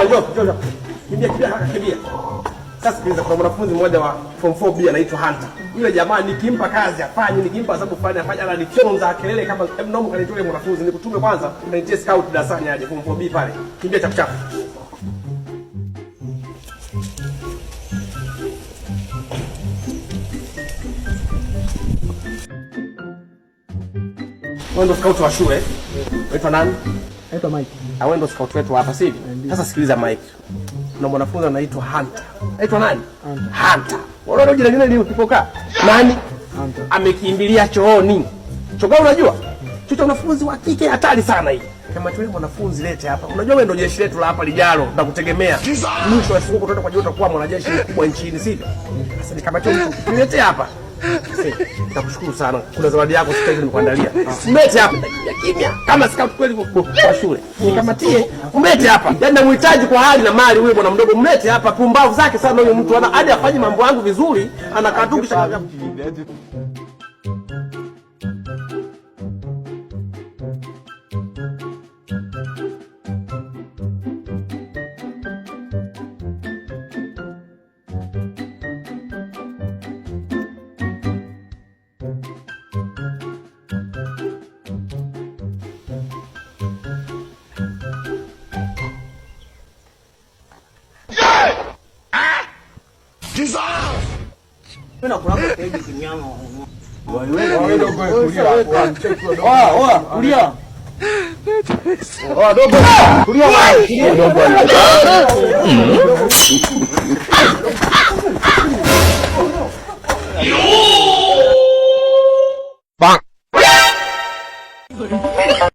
Njoo. Kimbia. Sasa sikiliza, kuna mwanafunzi mmoja wa form 4B anaitwa Hunter. Yule jamaa nikimpa kazi afanye, nikimpa sababu afanye ananichonza kelele kama hebu naomba kanitoe mwanafunzi nikutume kwanza unanitie scout darasani aje form 4B pale. Kimbia chapuchapu. Wewe scout wa shule. Unaitwa nani? Naitwa Mike. Wewe ndo scout wetu hapa sisi. Sasa sikiliza Mike. Kuna mwanafunzi anaitwa Hunter. Anaitwa nani? Hunter. Unaona jina lingine lilipokaa? Nani? Hunter. Amekimbilia chooni. Choga unajua? Chucho wanafunzi wa kike hatari sana hii. Kama tuwe mwanafunzi lete hapa. Unajua wewe ndo jeshi letu la hapa lijalo, tutakutegemea. Mwisho wa siku kutoka kwa utakuwa mwanajeshi mkubwa nchini, sivyo? Sasa nikamacho mtu nilete hapa. Nakushukuru sana. Kuna zawadi yako sasa hivi nimekuandalia. Mlete hapa. Kimya. Kama scout kweli kwa shule. Nikamatie, mlete hapa. Yaani namhitaji kwa hali na mali huyo bwana mdogo, mlete hapa. Pumbavu zake sana huyo mtu. Hadi afanye mambo yangu vizuri, anakatukisha. Mimi nakulanga kwa hiyo simu yangu. Wewe ndio kulia. Kulia. Dogo. Kulia. Dogo.